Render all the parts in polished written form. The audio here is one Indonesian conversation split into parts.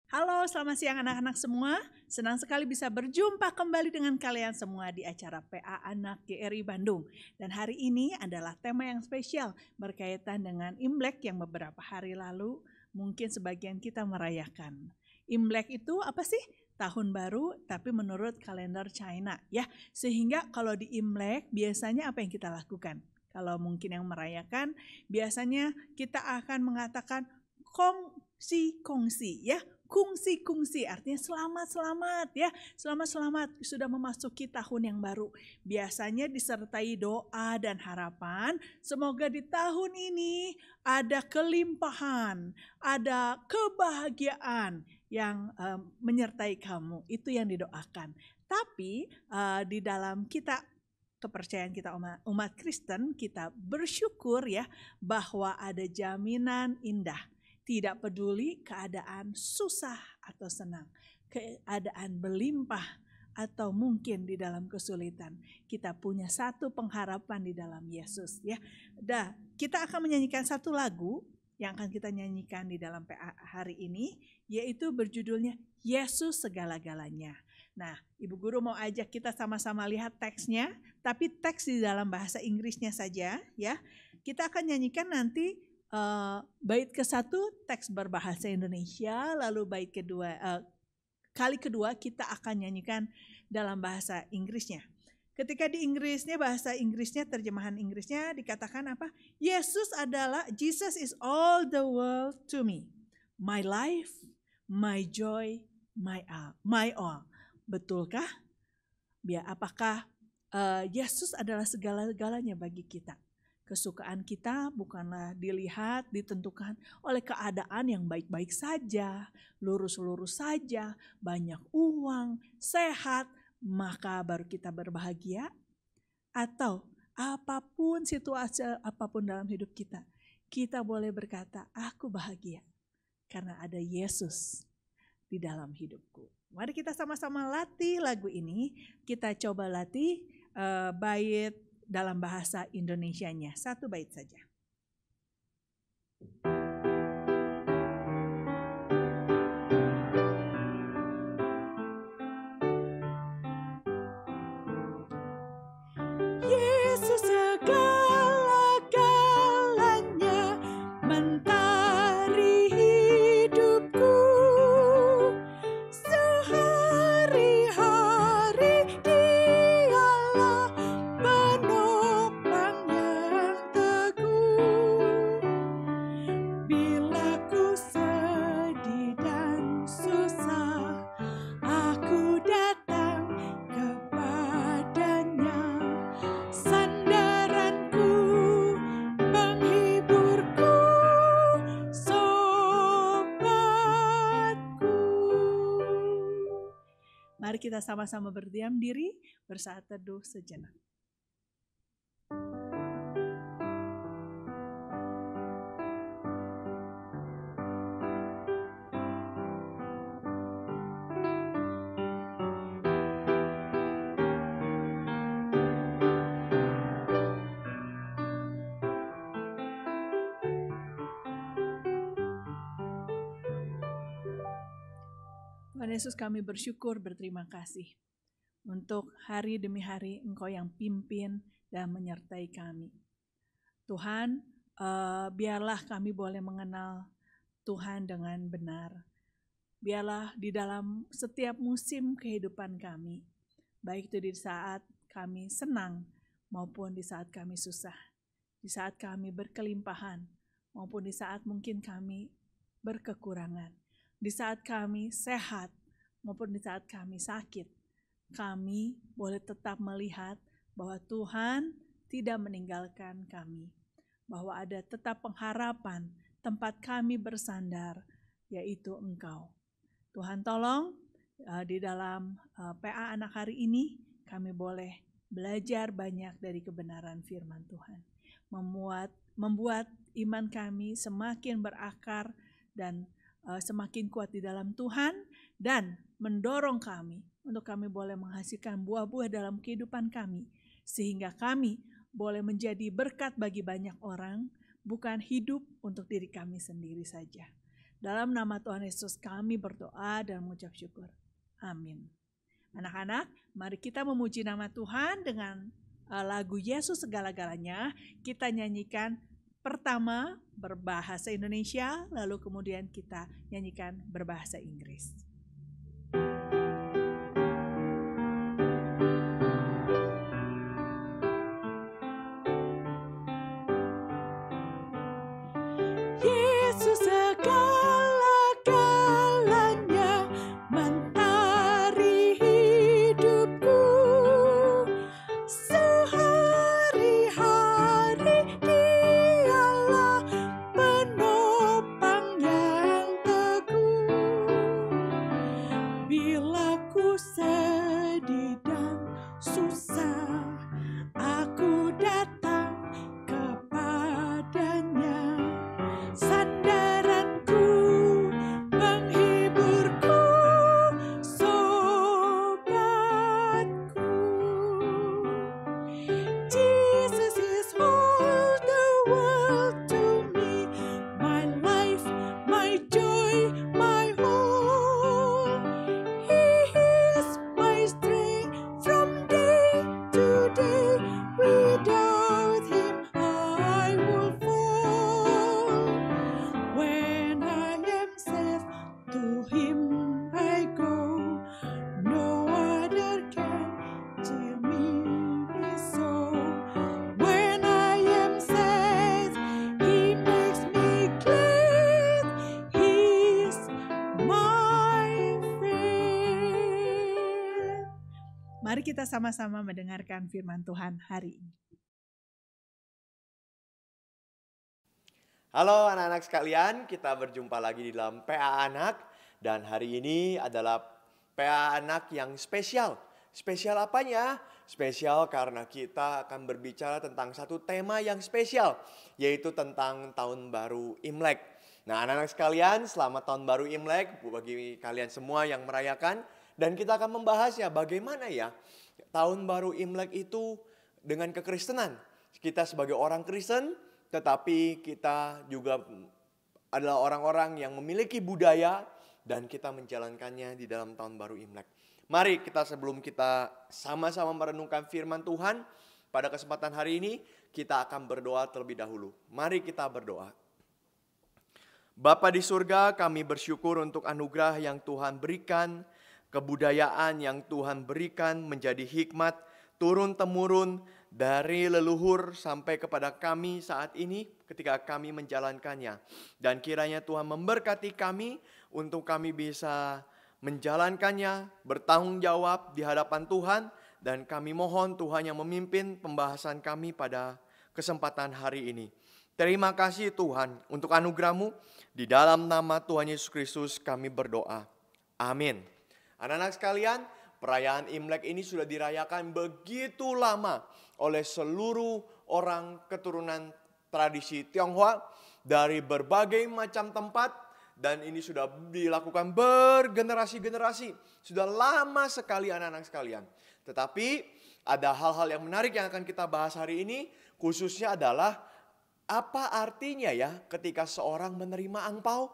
Halo, selamat siang anak-anak semua. Senang sekali bisa berjumpa kembali dengan kalian semua di acara PA Anak GRI Bandung. Dan hari ini adalah tema yang spesial berkaitan dengan Imlek yang beberapa hari lalu mungkin sebagian kita merayakan. Imlek itu apa sih? Tahun baru tapi menurut kalender China ya. Sehingga kalau di Imlek biasanya apa yang kita lakukan? Kalau mungkin yang merayakan biasanya kita akan mengatakan kongsi ya. Kungsi artinya selamat ya, selamat sudah memasuki tahun yang baru. Biasanya disertai doa dan harapan, semoga di tahun ini ada kelimpahan, ada kebahagiaan yang menyertai kamu. Itu yang didoakan. Tapi di dalam kepercayaan kita umat Kristen, kita bersyukur ya bahwa ada jaminan indah. Tidak peduli keadaan susah atau senang, keadaan berlimpah atau mungkin di dalam kesulitan. Kita punya satu pengharapan di dalam Yesus ya. Kita akan menyanyikan satu lagu yang akan kita nyanyikan di dalam PA hari ini, yaitu berjudulnya Yesus Segala-galanya. Nah, Ibu Guru mau ajak kita sama-sama lihat teksnya, tapi teks di dalam bahasa Inggrisnya saja ya. Kita akan nyanyikan nanti bait ke-1 teks berbahasa Indonesia, lalu bait kedua kali kedua kita akan nyanyikan dalam bahasa Inggrisnya. Ketika di Inggrisnya, bahasa Inggrisnya, terjemahan Inggrisnya dikatakan apa? Jesus is all the world to me. My life, my joy, my all. Betulkah? Apakah Yesus adalah segala-galanya bagi kita? Kesukaan kita bukanlah dilihat, ditentukan oleh keadaan yang baik-baik saja, lurus-lurus saja, banyak uang, sehat, maka baru kita berbahagia. Atau apapun situasi, apapun dalam hidup kita, kita boleh berkata, aku bahagia karena ada Yesus di dalam hidupku. Mari kita sama-sama latih lagu ini, kita coba latih bait dalam bahasa Indonesianya, satu bait saja. Yesus segala-galanya, mentari hidupku, sehari-hari Dialah penopang yang teguh. Bila ku sedih dan susah, aku datang kepadanya, sandaranku, penghiburku, sobatku. Mari kita sama-sama berdiam diri, bersaat teduh sejenak. Tuhan Yesus, kami bersyukur, berterima kasih untuk hari demi hari Engkau yang pimpin dan menyertai kami. Tuhan, biarlah kami boleh mengenal Tuhan dengan benar. Biarlah di dalam setiap musim kehidupan kami, baik itu di saat kami senang maupun di saat kami susah, di saat kami berkelimpahan maupun di saat mungkin kami berkekurangan, di saat kami sehat maupun di saat kami sakit, kami boleh tetap melihat bahwa Tuhan tidak meninggalkan kami, bahwa ada tetap pengharapan tempat kami bersandar, yaitu Engkau. Tuhan tolong di dalam PA Anak hari ini kami boleh belajar banyak dari kebenaran firman Tuhan, membuat iman kami semakin berakar dan semakin kuat di dalam Tuhan, dan mendorong kami untuk kami boleh menghasilkan buah-buah dalam kehidupan kami, sehingga kami boleh menjadi berkat bagi banyak orang, bukan hidup untuk diri kami sendiri saja. Dalam nama Tuhan Yesus kami berdoa dan mengucap syukur. Amin. Anak-anak, mari kita memuji nama Tuhan dengan lagu Yesus segala-galanya. Kita nyanyikan pertama berbahasa Indonesia, lalu kemudian kita nyanyikan berbahasa Inggris. Yesus segala-galanya, mentari hidupku, sehari-hari Dialah penopang yang teguh. Bila ku sedih dan susah, aku datang kepadanya. Sandaranku, penghiburku, sobatku. Jesus is all the world to me, my life, my joy, my all. He is my strength from day to day. Without Him I will fall. When I am safe, to Him I go. No other can cheer me so. When I am sad, He makes me glad. He's my friend. Mari kita sama-sama mendengarkan firman Tuhan hari ini. Halo anak-anak sekalian, kita berjumpa lagi di dalam PA Anak. Dan hari ini adalah PA Anak yang spesial. Spesial apanya? Spesial karena kita akan berbicara tentang satu tema yang spesial, yaitu tentang Tahun Baru Imlek. Nah anak-anak sekalian, selamat Tahun Baru Imlek bagi kalian semua yang merayakan. Dan kita akan membahasnya bagaimana ya Tahun Baru Imlek itu dengan kekristenan. Kita sebagai orang Kristen, tetapi kita juga adalah orang-orang yang memiliki budaya dan kita menjalankannya di dalam Tahun Baru Imlek. Mari kita sebelum kita sama-sama merenungkan firman Tuhan pada kesempatan hari ini, kita akan berdoa terlebih dahulu. Mari kita berdoa. Bapa di surga, kami bersyukur untuk anugerah yang Tuhan berikan, kebudayaan yang Tuhan berikan menjadi hikmat turun-temurun dari leluhur sampai kepada kami saat ini ketika kami menjalankannya. Dan kiranya Tuhan memberkati kami untuk kami bisa menjalankannya, bertanggung jawab di hadapan Tuhan. Dan kami mohon Tuhan yang memimpin pembahasan kami pada kesempatan hari ini. Terima kasih Tuhan untuk anugerah-Mu. Di dalam nama Tuhan Yesus Kristus kami berdoa. Amin. Anak-anak sekalian, perayaan Imlek ini sudah dirayakan begitu lama oleh seluruh orang keturunan tradisi Tionghoa dari berbagai macam tempat, dan ini sudah dilakukan bergenerasi-generasi. Sudah lama sekali anak-anak sekalian. Tetapi ada hal-hal yang menarik yang akan kita bahas hari ini, khususnya adalah apa artinya ya ketika seorang menerima angpau.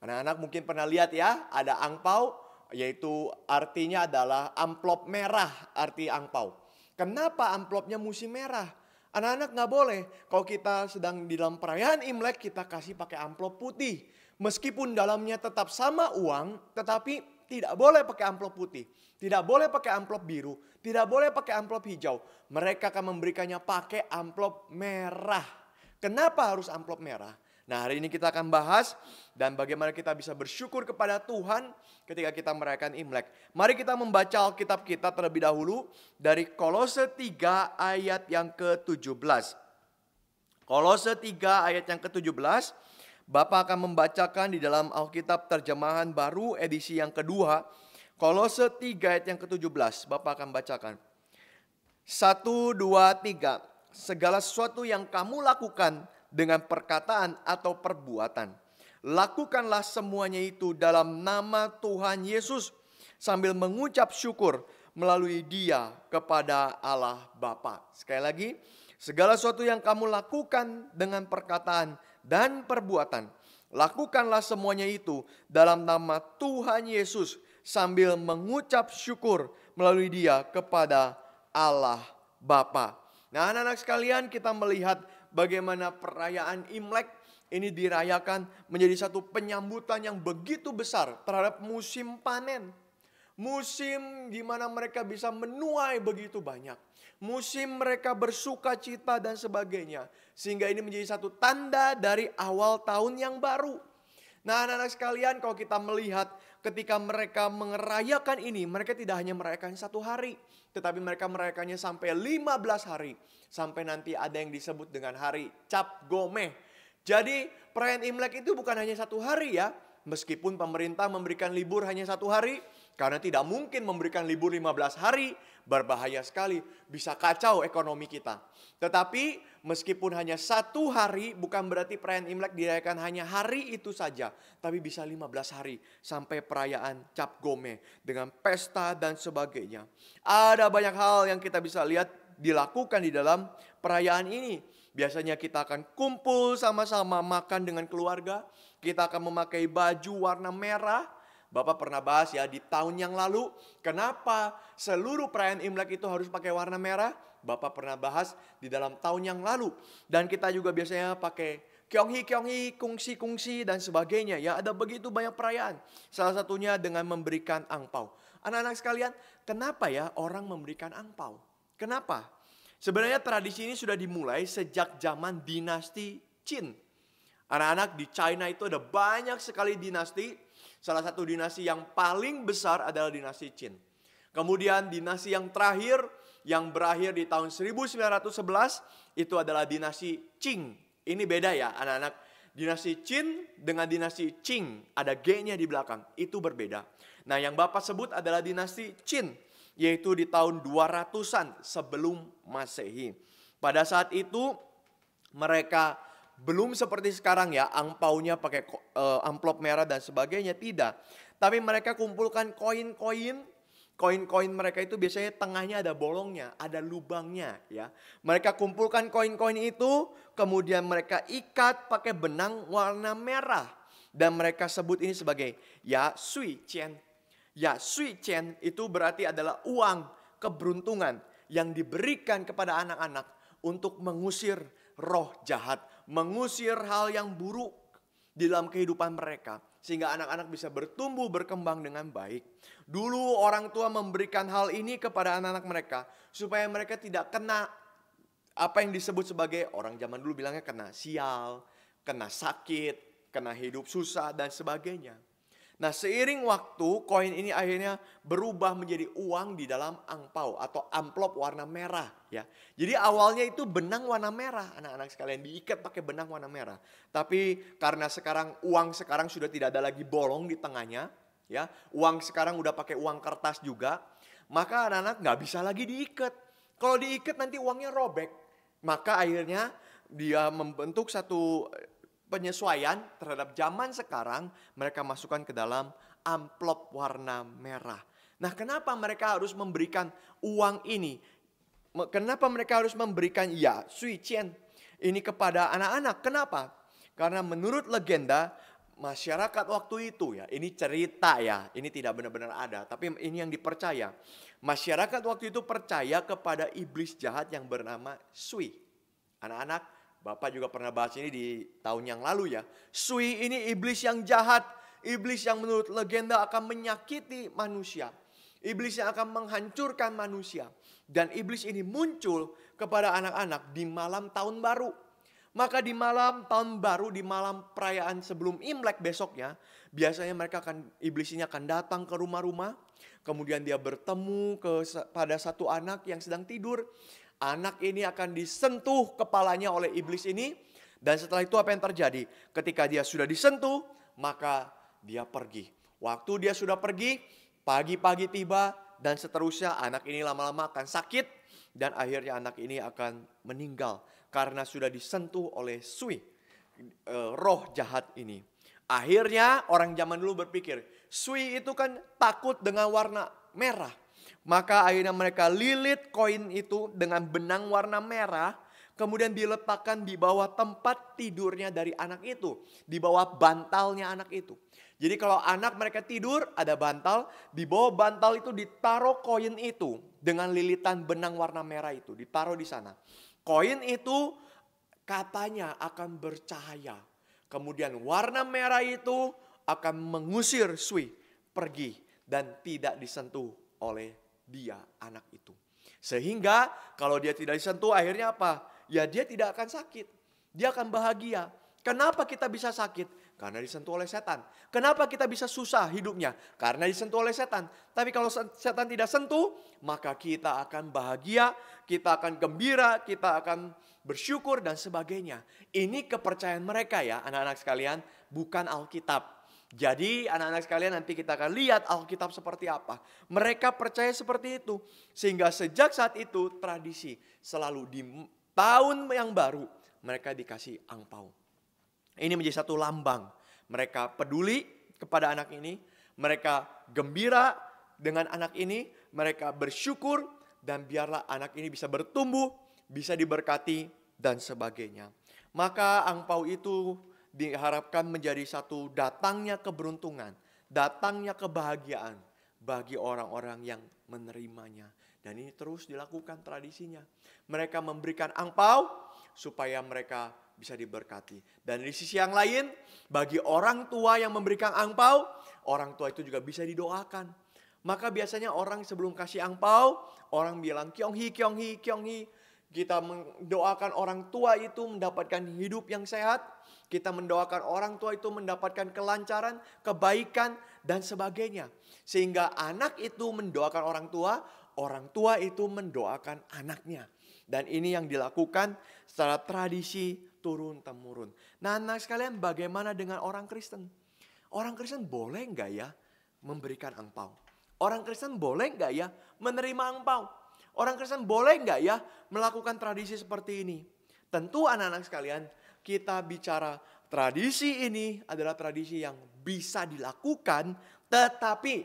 Anak-anak mungkin pernah lihat ya, ada angpau, yaitu artinya adalah amplop merah arti angpau. Kenapa amplopnya mesti merah? Anak-anak gak boleh kalau kita sedang di dalam perayaan Imlek kita kasih pakai amplop putih. Meskipun dalamnya tetap sama uang, tetapi tidak boleh pakai amplop putih. Tidak boleh pakai amplop biru. Tidak boleh pakai amplop hijau. Mereka akan memberikannya pakai amplop merah. Kenapa harus amplop merah? Nah hari ini kita akan bahas dan bagaimana kita bisa bersyukur kepada Tuhan ketika kita merayakan Imlek. Mari kita membaca Alkitab kita terlebih dahulu dari Kolose 3 ayat yang ke-17. Kolose 3 ayat yang ke-17. Bapak akan membacakan di dalam Alkitab terjemahan baru edisi yang kedua. Kolose 3 ayat yang ke-17. Bapak akan bacakan. 1, 2, 3. Segala sesuatu yang kamu lakukan dengan perkataan atau perbuatan, lakukanlah semuanya itu dalam nama Tuhan Yesus sambil mengucap syukur melalui Dia kepada Allah Bapa. Sekali lagi, segala sesuatu yang kamu lakukan dengan perkataan dan perbuatan, Lakukanlah semuanya itu dalam nama Tuhan Yesus sambil mengucap syukur melalui Dia kepada Allah Bapa. Nah, anak-anak sekalian, kita melihat bagaimana perayaan Imlek ini dirayakan menjadi satu penyambutan yang begitu besar terhadap musim panen. Musim di mana mereka bisa menuai begitu banyak. Musim mereka bersuka cita dan sebagainya. Sehingga ini menjadi satu tanda dari awal tahun yang baru. Nah, anak-anak sekalian, kalau kita melihat ketika mereka merayakan ini, mereka tidak hanya merayakan satu hari, tetapi mereka merayakannya sampai 15 hari. Sampai nanti ada yang disebut dengan hari Cap Gomeh. Jadi perayaan Imlek itu bukan hanya satu hari ya. Meskipun pemerintah memberikan libur hanya satu hari, karena tidak mungkin memberikan libur 15 hari, berbahaya sekali, bisa kacau ekonomi kita. Tetapi meskipun hanya satu hari, bukan berarti perayaan Imlek dirayakan hanya hari itu saja, tapi bisa 15 hari sampai perayaan Cap Gomeh dengan pesta dan sebagainya. Ada banyak hal yang kita bisa lihat dilakukan di dalam perayaan ini. Biasanya kita akan kumpul sama-sama makan dengan keluarga. Kita akan memakai baju warna merah. Bapak pernah bahas ya di tahun yang lalu. Kenapa seluruh perayaan Imlek itu harus pakai warna merah? Bapak pernah bahas di dalam tahun yang lalu. Dan kita juga biasanya pakai kyonghi, kungsi dan sebagainya. Ya, ada begitu banyak perayaan. Salah satunya dengan memberikan angpau. Anak-anak sekalian, kenapa ya orang memberikan angpau? Kenapa? Sebenarnya tradisi ini sudah dimulai sejak zaman dinasti Qin. Anak-anak, di China itu ada banyak sekali dinasti. Salah satu dinasti yang paling besar adalah dinasti Qin. Kemudian dinasti yang terakhir yang berakhir di tahun 1911 itu adalah dinasti Qing. Ini beda ya anak-anak. Dinasti Qin dengan dinasti Qing, ada G-nya di belakang, itu berbeda. Nah, yang Bapak sebut adalah dinasti Qin, yaitu di tahun 200-an sebelum Masehi. Pada saat itu mereka belum seperti sekarang ya, angpaunya pakai amplop merah dan sebagainya, tidak. Tapi mereka kumpulkan koin-koin. Koin-koin mereka itu biasanya tengahnya ada bolongnya, ada lubangnya ya. Mereka kumpulkan koin-koin itu, kemudian mereka ikat pakai benang warna merah. Dan mereka sebut ini sebagai ya sui qian. Ya sui qian itu berarti adalah uang keberuntungan yang diberikan kepada anak-anak untuk mengusir roh jahat, mengusir hal yang buruk di dalam kehidupan mereka. Sehingga anak-anak bisa bertumbuh, berkembang dengan baik. Dulu orang tua memberikan hal ini kepada anak-anak mereka, supaya mereka tidak kena apa yang disebut sebagai, orang zaman dulu bilangnya kena sial, kena sakit, kena hidup susah dan sebagainya. Nah, seiring waktu, koin ini akhirnya berubah menjadi uang di dalam angpau atau amplop warna merah ya. Jadi awalnya itu benang warna merah, anak-anak sekalian, diikat pakai benang warna merah. Tapi karena sekarang uang sekarang sudah tidak ada lagi bolong di tengahnya ya. Uang sekarang udah pakai uang kertas juga, maka anak-anak nggak bisa lagi diikat. Kalau diikat nanti uangnya robek. Maka akhirnya dia membentuk satu penyesuaian terhadap zaman sekarang, mereka masukkan ke dalam amplop warna merah. Nah, kenapa mereka harus memberikan uang ini? Kenapa mereka harus memberikan ya sui qian ini kepada anak-anak? Kenapa? Karena menurut legenda masyarakat waktu itu ya, ini cerita ya, ini tidak benar-benar ada, tapi ini yang dipercaya. Masyarakat waktu itu percaya kepada iblis jahat yang bernama Sui. Anak-anak, Bapak juga pernah bahas ini di tahun yang lalu ya. Sui ini iblis yang jahat. Iblis yang menurut legenda akan menyakiti manusia. Iblis yang akan menghancurkan manusia. Dan iblis ini muncul kepada anak-anak di malam tahun baru. Maka di malam tahun baru, di malam perayaan sebelum Imlek besoknya, biasanya iblis ini akan datang ke rumah-rumah. Kemudian dia bertemu pada satu anak yang sedang tidur. Anak ini akan disentuh kepalanya oleh iblis ini. Dan setelah itu apa yang terjadi? Ketika dia sudah disentuh, maka dia pergi. Waktu dia sudah pergi, pagi-pagi tiba, dan seterusnya anak ini lama-lama akan sakit. Dan akhirnya anak ini akan meninggal karena sudah disentuh oleh Sui, roh jahat ini. Akhirnya orang zaman dulu berpikir, Sui itu kan takut dengan warna merah. Maka akhirnya mereka lilit koin itu dengan benang warna merah. kemudian diletakkan di bawah tempat tidurnya dari anak itu, di bawah bantalnya anak itu. Jadi kalau anak mereka tidur, ada bantal, di bawah bantal itu ditaruh koin itu dengan lilitan benang warna merah itu, ditaruh di sana. Koin itu katanya akan bercahaya. Kemudian warna merah itu akan mengusir Sui pergi dan tidak disentuh oleh dia, anak itu. Sehingga kalau dia tidak disentuh, akhirnya apa? Ya dia tidak akan sakit. Dia akan bahagia. Kenapa kita bisa sakit? Karena disentuh oleh setan. Kenapa kita bisa susah hidupnya? Karena disentuh oleh setan. Tapi kalau setan tidak sentuh, maka kita akan bahagia, kita akan gembira, kita akan bersyukur dan sebagainya. Ini kepercayaan mereka ya anak-anak sekalian, bukan Alkitab. Jadi anak-anak sekalian nanti kita akan lihat Alkitab seperti apa. Mereka percaya seperti itu. Sehingga sejak saat itu tradisi selalu di tahun yang baru mereka dikasih angpau. Ini menjadi satu lambang. Mereka peduli kepada anak ini. Mereka gembira dengan anak ini. Mereka bersyukur dan biarlah anak ini bisa bertumbuh, bisa diberkati dan sebagainya. Maka angpau itu diharapkan menjadi satu datangnya keberuntungan, datangnya kebahagiaan bagi orang-orang yang menerimanya. Dan ini terus dilakukan tradisinya. Mereka memberikan angpau supaya mereka bisa diberkati. Dan di sisi yang lain, bagi orang tua yang memberikan angpau, orang tua itu juga bisa didoakan. Maka biasanya orang sebelum kasih angpau, orang bilang kyonghi, kyonghi, kyonghi. Kita mendoakan orang tua itu mendapatkan hidup yang sehat. Kita mendoakan orang tua itu mendapatkan kelancaran, kebaikan, dan sebagainya. Sehingga anak itu mendoakan orang tua itu mendoakan anaknya. Dan ini yang dilakukan secara tradisi turun-temurun. Nah anak sekalian, bagaimana dengan orang Kristen? Orang Kristen boleh nggak ya memberikan angpau? Orang Kristen boleh nggak ya menerima angpau? Orang Kristen boleh nggak ya melakukan tradisi seperti ini? Tentu anak-anak sekalian, kita bicara tradisi ini adalah tradisi yang bisa dilakukan, tetapi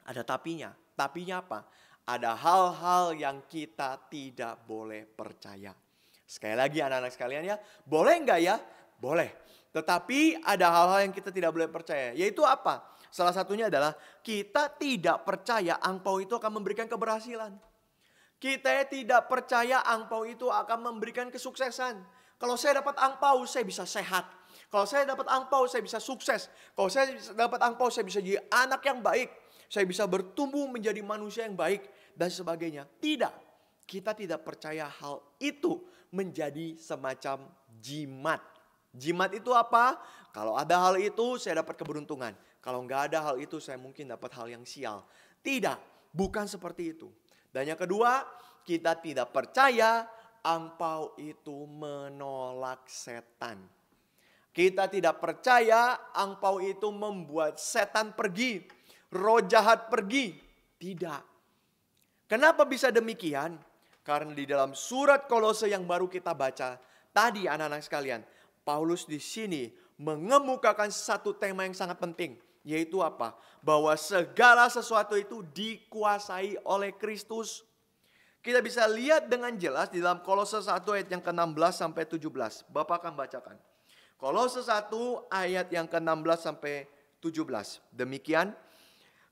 ada tapinya. Tapinya apa? Ada hal-hal yang kita tidak boleh percaya. Sekali lagi anak-anak sekalian ya, boleh nggak ya? Boleh. Tetapi ada hal-hal yang kita tidak boleh percaya. Yaitu apa? Salah satunya adalah kita tidak percaya angpau itu akan memberikan keberhasilan. Kita tidak percaya angpau itu akan memberikan kesuksesan. Kalau saya dapat angpau, saya bisa sehat. Kalau saya dapat angpau, saya bisa sukses. Kalau saya dapat angpau, saya bisa jadi anak yang baik. Saya bisa bertumbuh menjadi manusia yang baik dan sebagainya. Tidak. Kita tidak percaya hal itu menjadi semacam jimat. Jimat itu apa? Kalau ada hal itu, saya dapat keberuntungan. Kalau nggak ada hal itu, saya mungkin dapat hal yang sial. Tidak, bukan seperti itu. Dan yang kedua, kita tidak percaya angpau itu menolak setan. Kita tidak percaya angpau itu membuat setan pergi, roh jahat pergi. Tidak. Kenapa bisa demikian? Karena di dalam surat Kolose yang baru kita baca tadi anak-anak sekalian, Paulus di sini mengemukakan satu tema yang sangat penting. Yaitu apa? Bahwa segala sesuatu itu dikuasai oleh Kristus. Kita bisa lihat dengan jelas di dalam Kolose 1 ayat yang ke-16 sampai 17. Bapak akan bacakan. Kolose 1 ayat yang ke-16 sampai 17. Demikian.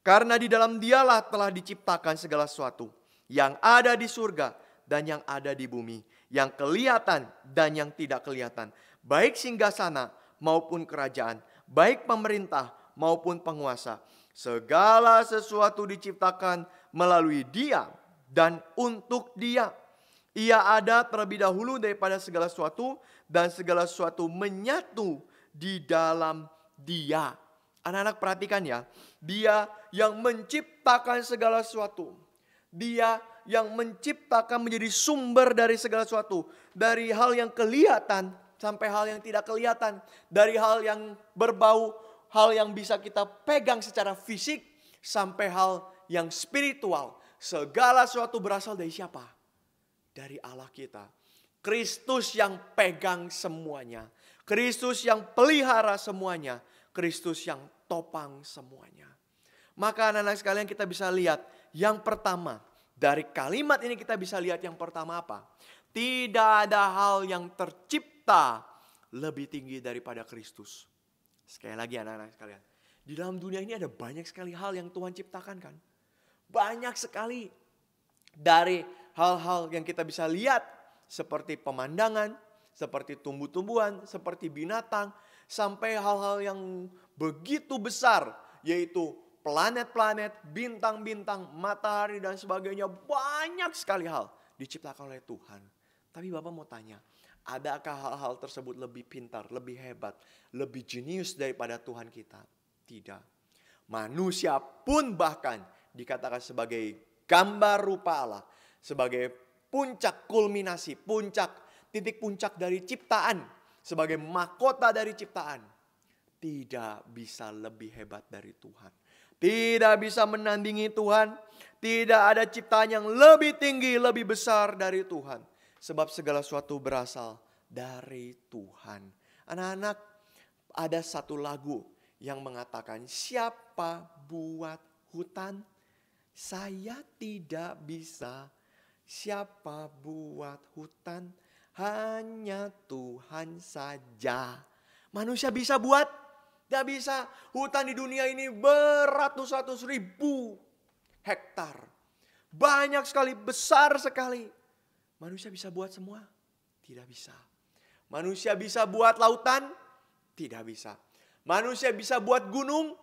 Karena di dalam Dialah telah diciptakan segala sesuatu. Yang ada di surga dan yang ada di bumi. Yang kelihatan dan yang tidak kelihatan. Baik singgasana maupun kerajaan. Baik pemerintah maupun penguasa. Segala sesuatu diciptakan melalui Dia dan untuk Dia. Ia ada terlebih dahulu daripada segala sesuatu dan segala sesuatu menyatu di dalam Dia. Anak-anak perhatikan ya. Dia yang menciptakan segala sesuatu. Dia yang menciptakan menjadi sumber dari segala sesuatu. Dari hal yang kelihatan sampai hal yang tidak kelihatan. Dari hal yang berbau, hal yang bisa kita pegang secara fisik, sampai hal yang spiritual. Segala sesuatu berasal dari siapa? Dari Allah kita. Kristus yang pegang semuanya. Kristus yang pelihara semuanya. Kristus yang topang semuanya. Maka anak-anak sekalian kita bisa lihat. Yang pertama, dari kalimat ini kita bisa lihat yang pertama apa? Tidak ada hal yang tercipta lebih tinggi daripada Kristus. Sekali lagi anak-anak sekalian. Di dalam dunia ini ada banyak sekali hal yang Tuhan ciptakan kan. Banyak sekali. Dari hal-hal yang kita bisa lihat. Seperti pemandangan, seperti tumbuh-tumbuhan, seperti binatang. Sampai hal-hal yang begitu besar. Yaitu planet-planet, bintang-bintang, matahari dan sebagainya. Banyak sekali hal diciptakan oleh Tuhan. Tapi Bapak mau tanya, adakah hal-hal tersebut lebih pintar, lebih hebat, lebih jenius daripada Tuhan kita? Tidak. Manusia pun bahkan dikatakan sebagai gambar rupa Allah. Sebagai puncak kulminasi, titik puncak dari ciptaan. Sebagai mahkota dari ciptaan. Tidak bisa lebih hebat dari Tuhan. Tidak bisa menandingi Tuhan. Tidak ada ciptaan yang lebih tinggi, lebih besar dari Tuhan. Sebab segala sesuatu berasal dari Tuhan. Anak-anak, ada satu lagu yang mengatakan, siapa buat hutan? Saya tidak bisa. Siapa buat hutan? Hanya Tuhan saja. Manusia bisa buat? Tidak bisa. Hutan di dunia ini beratus-ratus ribu hektar. Banyak sekali, besar sekali. Manusia bisa buat semua? Tidak bisa. Manusia bisa buat lautan? Tidak bisa. Manusia bisa buat gunung?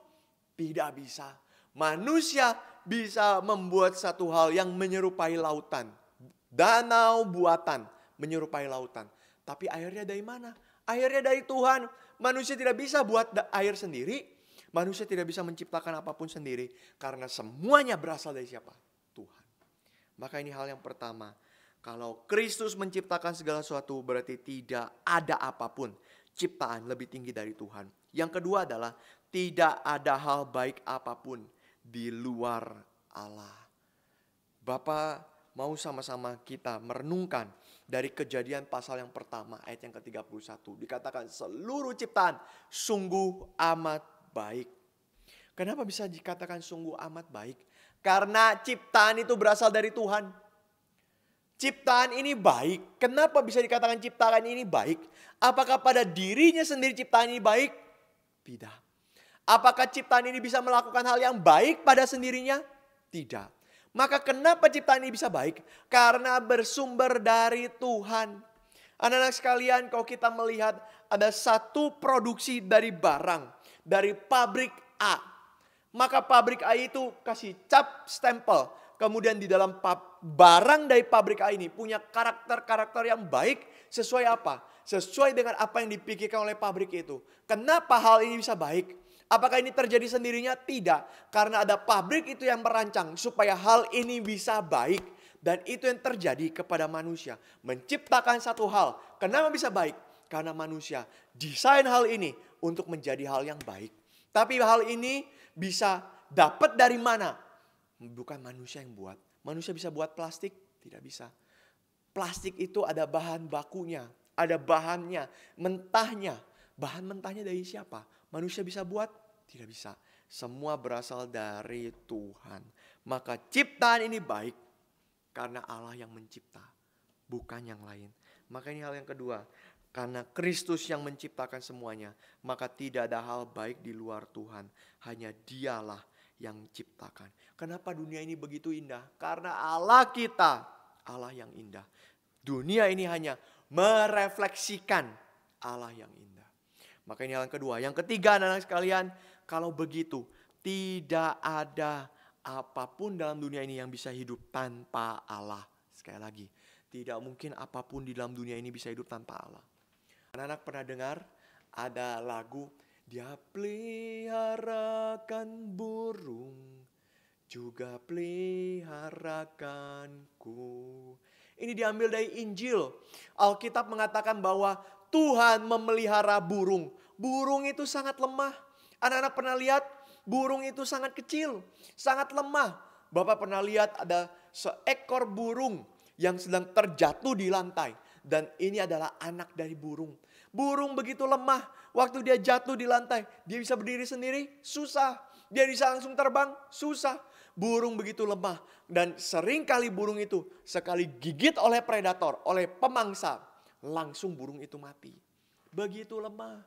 Tidak bisa. Manusia bisa membuat satu hal yang menyerupai lautan. Danau buatan menyerupai lautan. Tapi airnya dari mana? Airnya dari Tuhan. Manusia tidak bisa buat air sendiri. Manusia tidak bisa menciptakan apapun sendiri. Karena semuanya berasal dari siapa? Tuhan. Maka ini hal yang pertama. Kalau Kristus menciptakan segala sesuatu, berarti tidak ada apapun ciptaan lebih tinggi dari Tuhan. Yang kedua adalah tidak ada hal baik apapun di luar Allah. Bapak mau sama-sama kita merenungkan dari Kejadian pasal yang pertama ayat yang ke-31. Dikatakan seluruh ciptaan sungguh amat baik. Kenapa bisa dikatakan sungguh amat baik? Karena ciptaan itu berasal dari Tuhan. Ciptaan ini baik. Kenapa bisa dikatakan ciptaan ini baik? Apakah pada dirinya sendiri ciptaan ini baik? Tidak. Apakah ciptaan ini bisa melakukan hal yang baik pada sendirinya? Tidak. Maka kenapa ciptaan ini bisa baik? Karena bersumber dari Tuhan. Anak-anak sekalian, kalau kita melihat ada satu produksi dari barang. Dari pabrik A. Maka pabrik A itu kasih cap stempel. Kemudian di dalam barang dari pabrik A ini punya karakter-karakter yang baik sesuai apa? Sesuai dengan apa yang dipikirkan oleh pabrik itu. Kenapa hal ini bisa baik? Apakah ini terjadi sendirinya? Tidak. Karena ada pabrik itu yang merancang supaya hal ini bisa baik. Dan itu yang terjadi kepada manusia. Menciptakan satu hal. Kenapa bisa baik? Karena manusia desain hal ini untuk menjadi hal yang baik. Tapi hal ini bisa dapat dari mana? Bukan manusia yang buat. Manusia bisa buat plastik? Tidak bisa. Plastik itu ada bahan bakunya. Ada bahannya, mentahnya. Bahan mentahnya dari siapa? Manusia bisa buat? Tidak bisa. Semua berasal dari Tuhan. Maka ciptaan ini baik. Karena Allah yang mencipta. Bukan yang lain. Maka ini hal yang kedua. Karena Kristus yang menciptakan semuanya. Maka tidak ada hal baik di luar Tuhan. Hanya Dialah yang ciptakan. Kenapa dunia ini begitu indah? Karena Allah kita, Allah yang indah. Dunia ini hanya merefleksikan Allah yang indah. Maka ini hal yang kedua. Yang ketiga anak-anak sekalian, kalau begitu tidak ada apapun dalam dunia ini yang bisa hidup tanpa Allah. Sekali lagi, tidak mungkin apapun di dalam dunia ini bisa hidup tanpa Allah. Anak-anak pernah dengar ada lagu, Dia peliharakan burung, juga peliharakanku. Ini diambil dari Injil. Alkitab mengatakan bahwa Tuhan memelihara burung. Burung itu sangat lemah. Anak-anak pernah lihat burung itu sangat kecil, sangat lemah. Bapak pernah lihat ada seekor burung yang sedang terjatuh di lantai. Dan ini adalah anak dari burung. Burung begitu lemah. Waktu dia jatuh di lantai, dia bisa berdiri sendiri? Susah. Dia bisa langsung terbang? Susah. burung begitu lemah. Dan seringkali burung itu sekali gigit oleh predator, oleh pemangsa, langsung burung itu mati. Begitu lemah.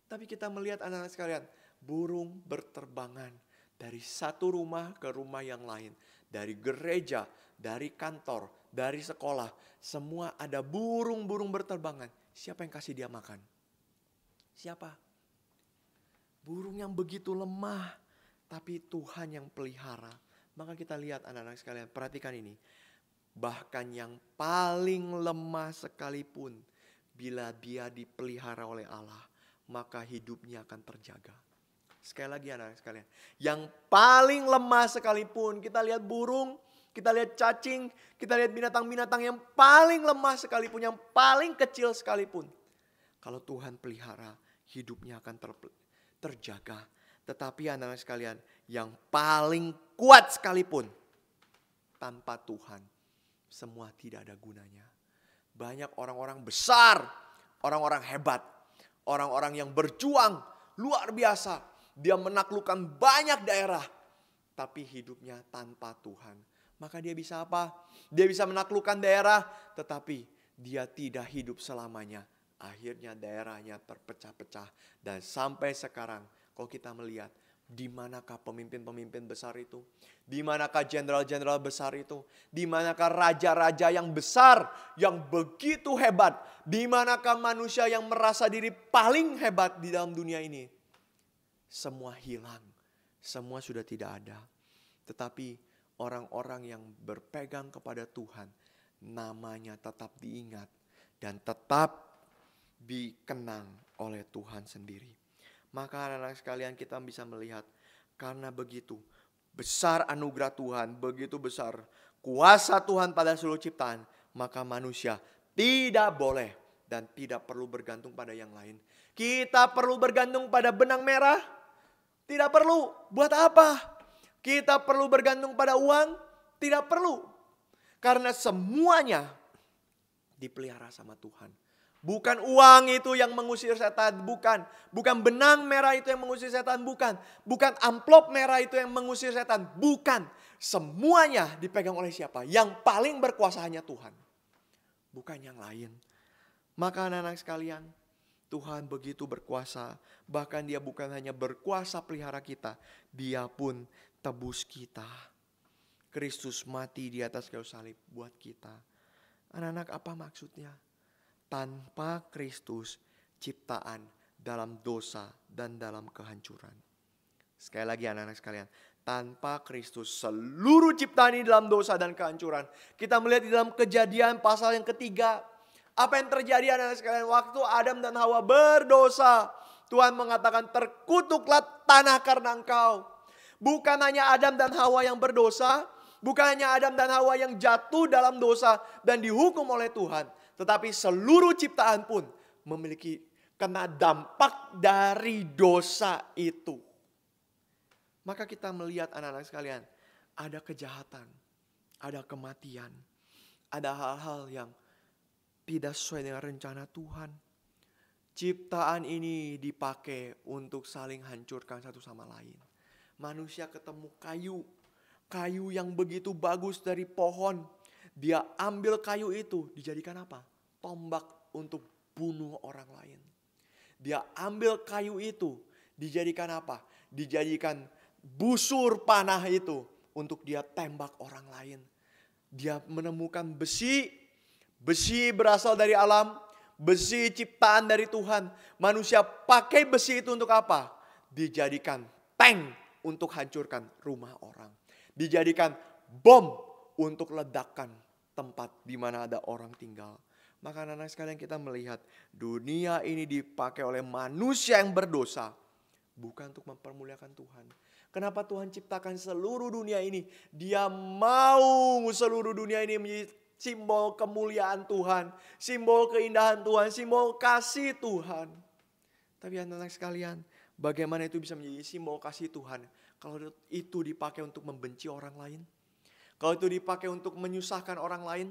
Tapi kita melihat anak-anak sekalian, burung berterbangan dari satu rumah ke rumah yang lain. Dari gereja, dari kantor, dari sekolah. Semua ada burung-burung berterbangan. Siapa yang kasih dia makan? Siapa? Burung yang begitu lemah. Tapi Tuhan yang pelihara. Maka kita lihat anak-anak sekalian, perhatikan ini. Bahkan yang paling lemah sekalipun, bila dia dipelihara oleh Allah, maka hidupnya akan terjaga. Sekali lagi anak-anak sekalian, yang paling lemah sekalipun, kita lihat burung, kita lihat cacing, kita lihat binatang-binatang yang paling lemah sekalipun, yang paling kecil sekalipun. Kalau Tuhan pelihara, hidupnya akan terjaga. Tetapi anak-anak sekalian, yang paling kuat sekalipun, tanpa Tuhan, semua tidak ada gunanya. Banyak orang-orang besar, orang-orang hebat, orang-orang yang berjuang luar biasa. Dia menaklukkan banyak daerah, tapi hidupnya tanpa Tuhan. Maka dia bisa apa? Dia bisa menaklukkan daerah, tetapi dia tidak hidup selamanya. Akhirnya daerahnya terpecah-pecah. Dan sampai sekarang, kalau kita melihat, di manakah pemimpin-pemimpin besar itu? Di manakah jenderal-jenderal besar itu? Di manakah raja-raja yang besar, yang begitu hebat? Di manakah manusia yang merasa diri paling hebat di dalam dunia ini? Semua hilang, semua sudah tidak ada. Tetapi orang-orang yang berpegang kepada Tuhan, namanya tetap diingat dan tetap dikenang oleh Tuhan sendiri. Maka anak-anak sekalian, kita bisa melihat, karena begitu besar anugerah Tuhan, begitu besar kuasa Tuhan pada seluruh ciptaan, maka manusia tidak boleh dan tidak perlu bergantung pada yang lain. Kita perlu bergantung pada benang merah? Tidak perlu. Buat apa? Kita perlu bergantung pada uang? Tidak perlu. Karena semuanya dipelihara sama Tuhan. Bukan uang itu yang mengusir setan, bukan. Bukan benang merah itu yang mengusir setan, bukan. Bukan amplop merah itu yang mengusir setan, bukan. Semuanya dipegang oleh siapa? Yang paling berkuasa hanya Tuhan. Bukan yang lain. Maka anak-anak sekalian, Tuhan begitu berkuasa. Bahkan dia bukan hanya berkuasa pelihara kita, dia pun tebus kita. Kristus mati di atas kayu salib buat kita. Anak-anak, apa maksudnya? Tanpa Kristus, ciptaan dalam dosa dan dalam kehancuran. Sekali lagi anak-anak sekalian, tanpa Kristus seluruh ciptaan ini dalam dosa dan kehancuran. Kita melihat di dalam Kejadian pasal yang ketiga. Apa yang terjadi anak-anak sekalian? Waktu Adam dan Hawa berdosa, Tuhan mengatakan, terkutuklah tanah karena engkau. Bukan hanya Adam dan Hawa yang berdosa, bukan hanya Adam dan Hawa yang jatuh dalam dosa dan dihukum oleh Tuhan, tetapi seluruh ciptaan pun memiliki kena dampak dari dosa itu. Maka kita melihat anak-anak sekalian, ada kejahatan, ada kematian, ada hal-hal yang tidak sesuai dengan rencana Tuhan. Ciptaan ini dipakai untuk saling hancurkan satu sama lain. Manusia ketemu kayu yang begitu bagus dari pohon. Dia ambil kayu itu, dijadikan apa? Tombak untuk bunuh orang lain. Dia ambil kayu itu, dijadikan apa? Dijadikan busur panah itu untuk dia tembak orang lain. Dia menemukan besi berasal dari alam, besi ciptaan dari Tuhan. Manusia pakai besi itu untuk apa? Dijadikan tank untuk hancurkan rumah orang. Dijadikan bom untuk ledakan tempat di mana ada orang tinggal. Maka anak-anak sekalian, kita melihat dunia ini dipakai oleh manusia yang berdosa, bukan untuk mempermuliakan Tuhan. Kenapa Tuhan ciptakan seluruh dunia ini? Dia mau seluruh dunia ini menjadi simbol kemuliaan Tuhan, simbol keindahan Tuhan, simbol kasih Tuhan. Tapi anak-anak sekalian, bagaimana itu bisa menjadi simbol kasih Tuhan kalau itu dipakai untuk membenci orang lain? Kalau itu dipakai untuk menyusahkan orang lain?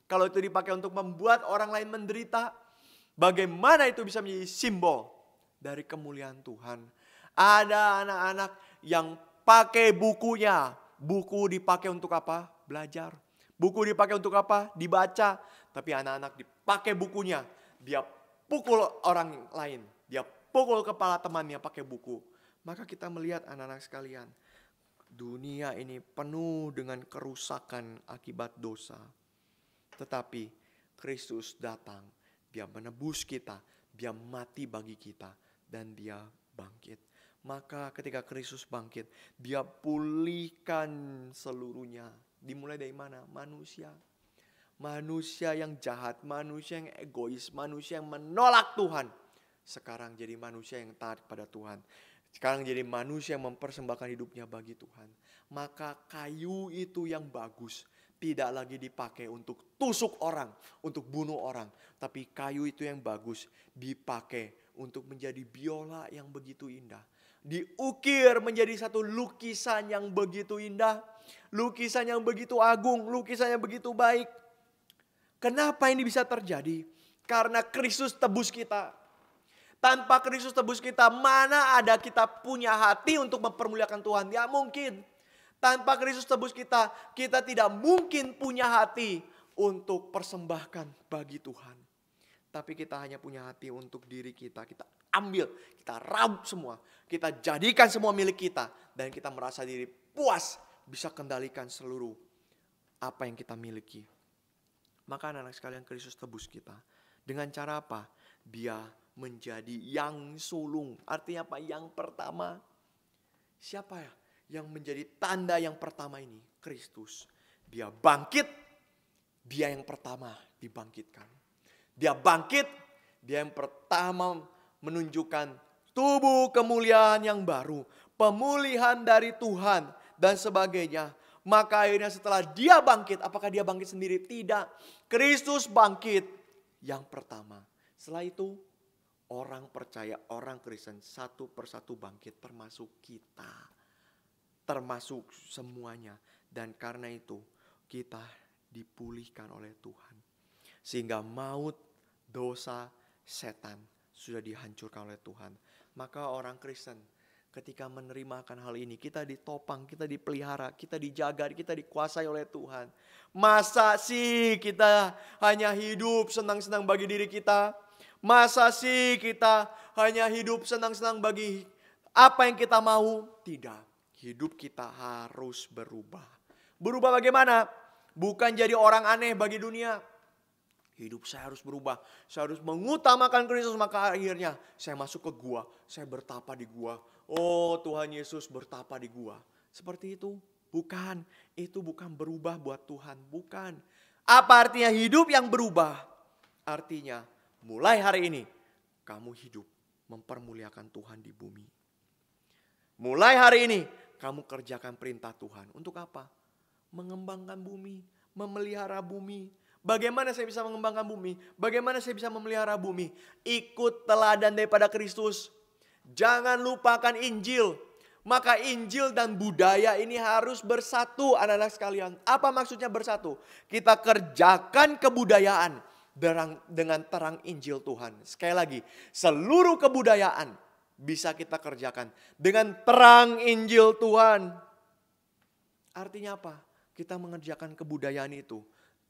Kalau itu dipakai untuk membuat orang lain menderita? Bagaimana itu bisa menjadi simbol dari kemuliaan Tuhan? Ada anak-anak yang pakai bukunya buku dipakai untuk apa? Belajar. Buku dipakai untuk apa? Dibaca. Tapi anak-anak dipakai bukunya, dia pukul orang lain. Dia pukul kepala temannya pakai buku. Maka kita melihat anak-anak sekalian, dunia ini penuh dengan kerusakan akibat dosa. Tetapi Kristus datang, dia menebus kita, dia mati bagi kita, dan dia bangkit. Maka ketika Kristus bangkit, dia pulihkan seluruhnya. Dimulai dari mana? Manusia. Manusia yang jahat, manusia yang egois, manusia yang menolak Tuhan. Sekarang jadi manusia yang taat pada Tuhan. Sekarang jadi manusia yang mempersembahkan hidupnya bagi Tuhan. Maka kayu itu yang bagus tidak lagi dipakai untuk tusuk orang, untuk bunuh orang. Tapi kayu itu yang bagus dipakai untuk menjadi biola yang begitu indah. Diukir menjadi satu lukisan yang begitu indah. Lukisan yang begitu agung, lukisan yang begitu baik. Kenapa ini bisa terjadi? Karena Kristus tebus kita. Tanpa Kristus tebus kita, mana ada kita punya hati untuk mempermuliakan Tuhan? Ya mungkin. Tanpa Kristus tebus kita, kita tidak mungkin punya hati untuk persembahkan bagi Tuhan. Tapi kita hanya punya hati untuk diri kita. Kita ambil, kita raup semua. Kita jadikan semua milik kita. Dan kita merasa diri puas bisa kendalikan seluruh apa yang kita miliki. Maka anak-anak sekalian, Kristus tebus kita. Dengan cara apa? Dia menjadi yang sulung. Artinya apa? Yang pertama. Siapa ya yang menjadi tanda yang pertama ini? Kristus. Dia bangkit. Dia yang pertama dibangkitkan. Dia bangkit. Dia yang pertama menunjukkan tubuh kemuliaan yang baru. Pemulihan dari Tuhan dan sebagainya. Maka akhirnya setelah dia bangkit, apakah dia bangkit sendiri? Tidak. Kristus bangkit yang pertama. Setelah itu orang percaya, orang Kristen satu persatu bangkit, termasuk kita. Termasuk semuanya. Dan karena itu kita dipulihkan oleh Tuhan. Sehingga maut, dosa, setan sudah dihancurkan oleh Tuhan. Maka orang Kristen ketika menerima akan hal ini, kita ditopang, kita dipelihara, kita dijaga, kita dikuasai oleh Tuhan. Masa sih kita hanya hidup senang-senang bagi diri kita? Masa sih kita hanya hidup senang-senang bagi apa yang kita mau? Tidak. Hidup kita harus berubah. Berubah bagaimana? Bukan jadi orang aneh bagi dunia. Hidup saya harus berubah. Saya harus mengutamakan Kristus. Maka akhirnya saya masuk ke gua. Saya bertapa di gua. Oh, Tuhan Yesus bertapa di gua. Seperti itu? Bukan. Itu bukan berubah buat Tuhan. Bukan. Apa artinya hidup yang berubah? Artinya mulai hari ini kamu hidup mempermuliakan Tuhan di bumi. Mulai hari ini kamu kerjakan perintah Tuhan. Untuk apa? Mengembangkan bumi. Memelihara bumi. Bagaimana saya bisa mengembangkan bumi? Bagaimana saya bisa memelihara bumi? Ikut teladan daripada Kristus. Jangan lupakan Injil. Maka Injil dan budaya ini harus bersatu, anak-anak sekalian. Apa maksudnya bersatu? Kita kerjakan kebudayaan dengan terang Injil Tuhan. Sekali lagi, seluruh kebudayaan bisa kita kerjakan dengan terang Injil Tuhan. Artinya apa? Kita mengerjakan kebudayaan itu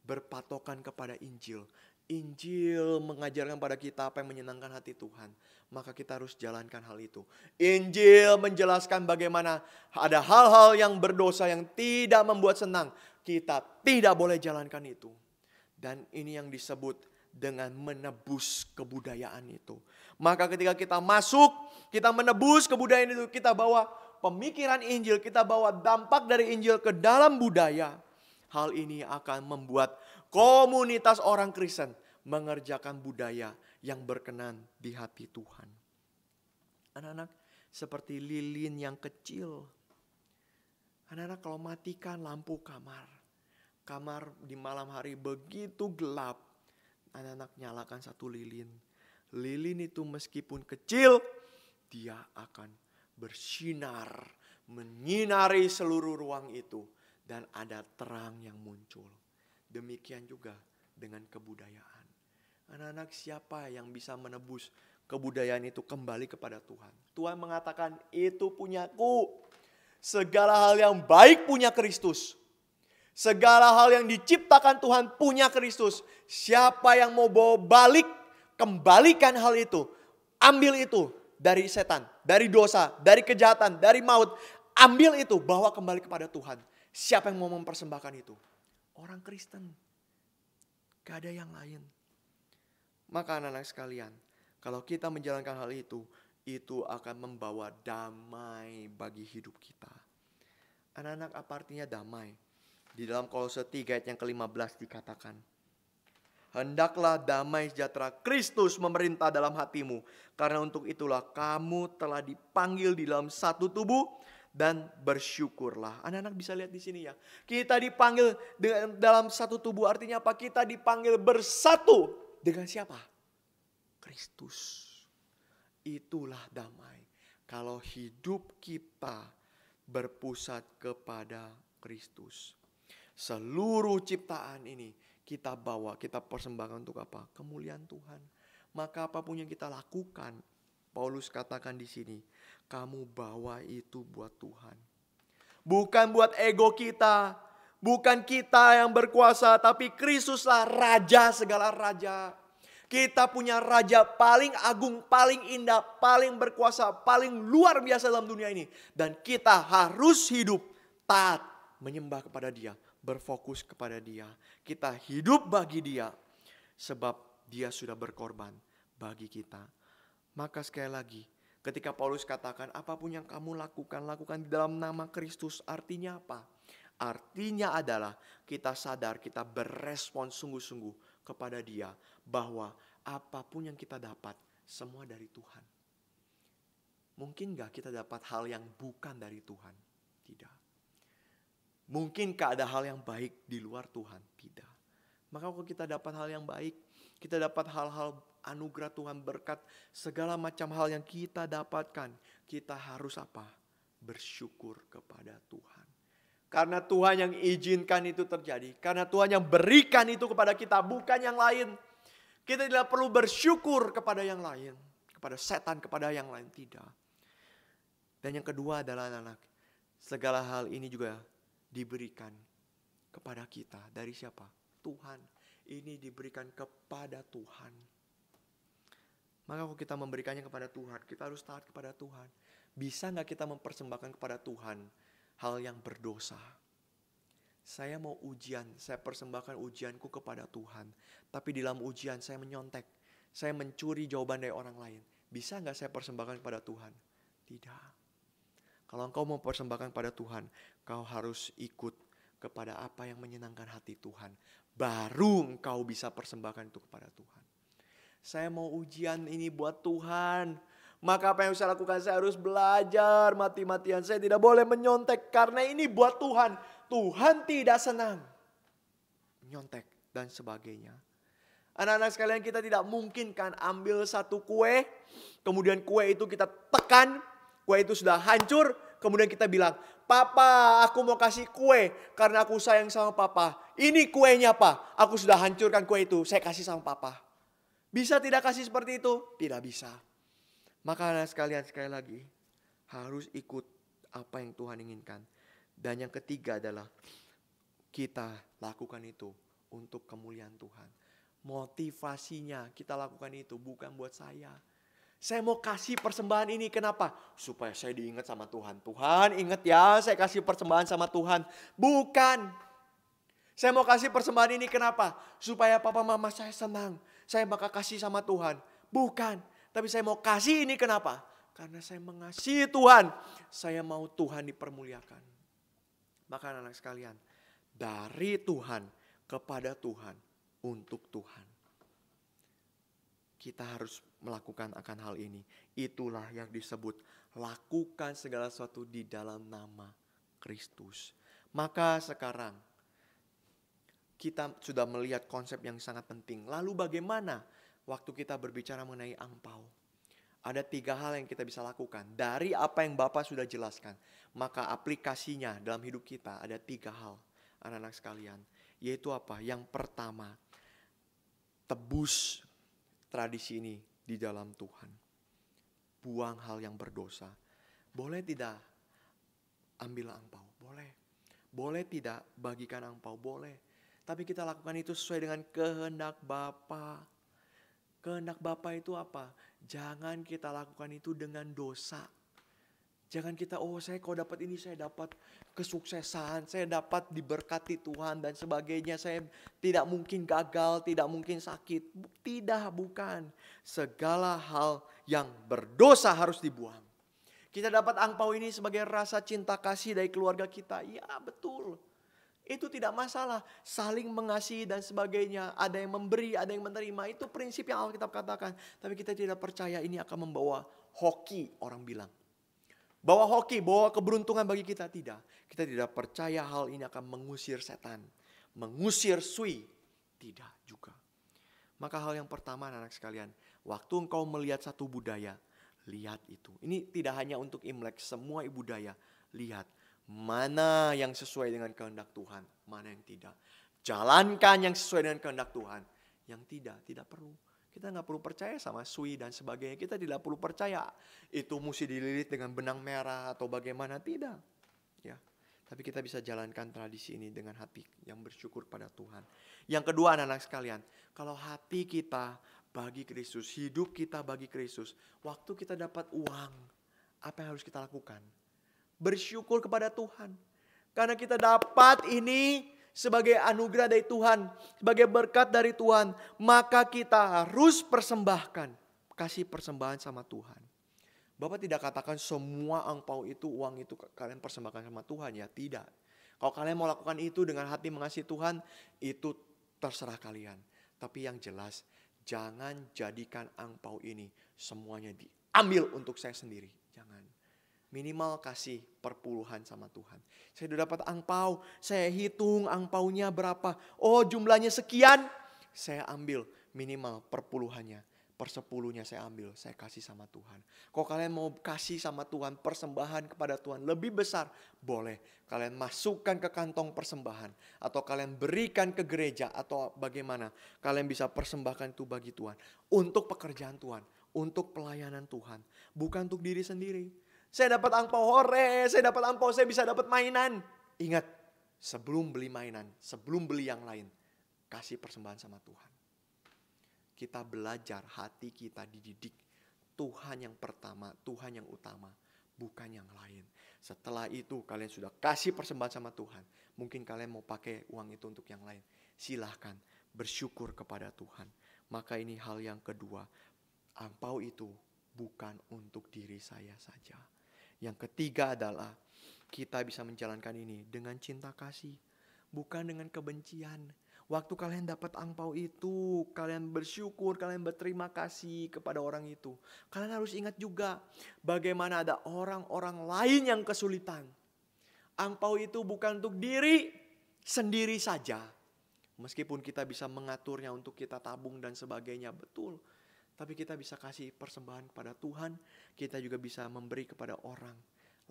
berpatokan kepada Injil. Injil mengajarkan pada kita apa yang menyenangkan hati Tuhan. Maka kita harus jalankan hal itu. Injil menjelaskan bagaimana ada hal-hal yang berdosa yang tidak membuat senang. Kita tidak boleh jalankan itu. Dan ini yang disebut dengan menebus kebudayaan itu. Maka ketika kita masuk, kita menebus kebudayaan itu. Kita bawa pemikiran Injil, kita bawa dampak dari Injil ke dalam budaya. Hal ini akan membuat komunitas orang Kristen mengerjakan budaya yang berkenan di hati Tuhan. Anak-anak seperti lilin yang kecil. Anak-anak kalau matikan lampu kamar. Kamar di malam hari begitu gelap. Anak-anak nyalakan satu lilin. Lilin itu meskipun kecil, dia akan bersinar. Menyinari seluruh ruang itu. Dan ada terang yang muncul. Demikian juga dengan kebudayaan. Anak-anak siapa yang bisa menebus kebudayaan itu kembali kepada Tuhan? Tuhan mengatakan itu punyaku. Segala hal yang baik punya Kristus. Segala hal yang diciptakan Tuhan punya Kristus. Siapa yang mau bawa balik, kembalikan hal itu. Ambil itu dari setan, dari dosa, dari kejahatan, dari maut. Ambil itu, bawa kembali kepada Tuhan. Siapa yang mau mempersembahkan itu? Orang Kristen. Gak ada yang lain. Maka anak-anak sekalian, kalau kita menjalankan hal itu akan membawa damai bagi hidup kita. Anak-anak, apa artinya damai? Di dalam Kolose 3 ayat yang ke-15 dikatakan, hendaklah damai sejahtera Kristus memerintah dalam hatimu, karena untuk itulah kamu telah dipanggil di dalam satu tubuh, dan bersyukurlah. Anak-anak bisa lihat di sini ya. Kita dipanggil dalam satu tubuh, artinya apa? Kita dipanggil bersatu dengan siapa? Kristus. Itulah damai. Kalau hidup kita berpusat kepada Kristus. Seluruh ciptaan ini kita bawa, kita persembahkan untuk apa? Kemuliaan Tuhan. Maka apapun yang kita lakukan, Paulus katakan di sini, kamu bawa itu buat Tuhan. Bukan buat ego kita, bukan kita yang berkuasa, tapi Kristuslah raja segala raja. Kita punya raja paling agung, paling indah, paling berkuasa, paling luar biasa dalam dunia ini. Dan kita harus hidup taat, menyembah kepada Dia, berfokus kepada Dia. Kita hidup bagi Dia, sebab Dia sudah berkorban bagi kita. Maka sekali lagi, ketika Paulus katakan apapun yang kamu lakukan, lakukan di dalam nama Kristus. Artinya apa? Artinya adalah kita sadar, kita berespon sungguh-sungguh kepada Dia. Bahwa apapun yang kita dapat, semua dari Tuhan. Mungkin gak kita dapat hal yang bukan dari Tuhan? Tidak. Mungkinkah ada hal yang baik di luar Tuhan? Tidak. Maka kalau kita dapat hal yang baik, kita dapat hal-hal anugerah Tuhan, berkat, segala macam hal yang kita dapatkan, kita harus apa? Bersyukur kepada Tuhan. Karena Tuhan yang izinkan itu terjadi. Karena Tuhan yang berikan itu kepada kita, bukan yang lain. Kita tidak perlu bersyukur kepada yang lain. Kepada setan, kepada yang lain. Tidak. Dan yang kedua adalah anak-anak. Segala hal ini juga diberikan kepada kita. Dari siapa? Tuhan. Ini diberikan kepada Tuhan. Maka kalau kita memberikannya kepada Tuhan, kita harus taat kepada Tuhan. Bisa gak kita mempersembahkan kepada Tuhan hal yang berdosa? Saya mau ujian, saya persembahkan ujianku kepada Tuhan. Tapi di dalam ujian saya menyontek. Saya mencuri jawaban dari orang lain. Bisa gak saya persembahkan kepada Tuhan? Tidak. Kalau engkau mau persembahkan kepada Tuhan, kau harus ikut kepada apa yang menyenangkan hati Tuhan. Baru engkau bisa persembahkan itu kepada Tuhan. Saya mau ujian ini buat Tuhan. Maka apa yang saya lakukan? Saya harus belajar mati-matian. Saya tidak boleh menyontek karena ini buat Tuhan. Tuhan tidak senang menyontek dan sebagainya. Anak-anak sekalian, kita tidak mungkin kan ambil satu kue, kemudian kue itu kita tekan, kue itu sudah hancur, kemudian kita bilang, Papa, aku mau kasih kue karena aku sayang sama Papa. Ini kuenya, Pak. Aku sudah hancurkan kue itu, saya kasih sama Papa. Bisa tidak kasih seperti itu? Tidak bisa. Maka anak sekalian, sekali lagi harus ikut apa yang Tuhan inginkan. Dan yang ketiga adalah kita lakukan itu untuk kemuliaan Tuhan. Motivasinya kita lakukan itu bukan buat saya. Saya mau kasih persembahan ini, kenapa? Supaya saya diingat sama Tuhan. Tuhan ingat ya, saya kasih persembahan sama Tuhan. Bukan. Saya mau kasih persembahan ini kenapa? Supaya papa mama saya senang. Saya bakal kasih sama Tuhan. Bukan. Tapi saya mau kasih ini kenapa? Karena saya mengasihi Tuhan. Saya mau Tuhan dipermuliakan. Maka anak-anak sekalian, dari Tuhan kepada Tuhan, untuk Tuhan. Kita harus melakukan akan hal ini. Itulah yang disebut lakukan segala sesuatu di dalam nama Kristus. Maka sekarang kita sudah melihat konsep yang sangat penting. Lalu bagaimana waktu kita berbicara mengenai angpau? Ada 3 hal yang kita bisa lakukan. Dari apa yang Bapak sudah jelaskan. Maka aplikasinya dalam hidup kita ada 3 hal. Anak-anak sekalian. Yaitu apa? Yang pertama. Tebus tradisi ini di dalam Tuhan. Buang hal yang berdosa. Boleh tidak ambil angpau, boleh. Boleh tidak bagikan angpau, boleh. Tapi kita lakukan itu sesuai dengan kehendak Bapa. Kehendak Bapa itu apa? Jangan kita lakukan itu dengan dosa. Jangan kita, saya kalau dapat ini, saya dapat kesuksesan, saya dapat diberkati Tuhan dan sebagainya. Saya tidak mungkin gagal, tidak mungkin sakit. Tidak, bukan. Segala hal yang berdosa harus dibuang. Kita dapat angpau ini sebagai rasa cinta kasih dari keluarga kita. Ya, betul. Itu tidak masalah. Saling mengasihi dan sebagainya. Ada yang memberi, ada yang menerima. Itu prinsip yang Alkitab katakan. Tapi kita tidak percaya ini akan membawa hoki, orang bilang. Bawa hoki, bawa keberuntungan bagi kita. Tidak. Kita tidak percaya hal ini akan mengusir setan. Mengusir sui. Tidak juga. Maka hal yang pertama anak-anak sekalian. Waktu engkau melihat satu budaya, lihat itu. Ini tidak hanya untuk Imlek, semua budaya. Lihat mana yang sesuai dengan kehendak Tuhan, mana yang tidak. Jalankan yang sesuai dengan kehendak Tuhan. Yang tidak perlu. Kita nggak perlu percaya sama sui dan sebagainya. Kita tidak perlu percaya itu mesti dililit dengan benang merah atau bagaimana. Tidak. Ya. Tapi kita bisa jalankan tradisi ini dengan hati yang bersyukur pada Tuhan. Yang kedua anak-anak sekalian. Kalau hati kita bagi Kristus, hidup kita bagi Kristus. Waktu kita dapat uang, apa yang harus kita lakukan? Bersyukur kepada Tuhan. Karena kita dapat ini sebagai anugerah dari Tuhan, sebagai berkat dari Tuhan, maka kita harus persembahkan, kasih persembahan sama Tuhan. Bapak tidak katakan semua angpau itu, uang itu kalian persembahkan sama Tuhan, ya tidak. Kalau kalian mau lakukan itu dengan hati mengasihi Tuhan, itu terserah kalian. Tapi yang jelas, jangan jadikan angpau ini semuanya diambil untuk saya sendiri, jangan. Minimal kasih perpuluhan sama Tuhan. Saya sudah dapat angpau, saya hitung angpaunya berapa. Oh jumlahnya sekian, saya ambil minimal perpuluhannya. Persepuluhnya saya ambil, saya kasih sama Tuhan. Kalau kalian mau kasih sama Tuhan, persembahan kepada Tuhan lebih besar, boleh. Kalian masukkan ke kantong persembahan. Atau kalian berikan ke gereja, atau bagaimana. Kalian bisa persembahkan itu bagi Tuhan. Untuk pekerjaan Tuhan, untuk pelayanan Tuhan. Bukan untuk diri sendiri. Saya dapat angpau, saya dapat angpau, saya bisa dapat mainan. Ingat, sebelum beli mainan, sebelum beli yang lain, kasih persembahan sama Tuhan. Kita belajar, hati kita dididik. Tuhan yang pertama, Tuhan yang utama, bukan yang lain. Setelah itu kalian sudah kasih persembahan sama Tuhan. Mungkin kalian mau pakai uang itu untuk yang lain. Silahkan bersyukur kepada Tuhan. Maka ini hal yang kedua. Angpau itu bukan untuk diri saya saja. Yang ketiga adalah kita bisa menjalankan ini dengan cinta kasih. Bukan dengan kebencian. Waktu kalian dapat angpau itu, kalian bersyukur, kalian berterima kasih kepada orang itu. Kalian harus ingat juga bagaimana ada orang-orang lain yang kesulitan. Angpau itu bukan untuk diri sendiri saja. Meskipun kita bisa mengaturnya untuk kita tabung dan sebagainya, betul. Tapi kita bisa kasih persembahan kepada Tuhan. Kita juga bisa memberi kepada orang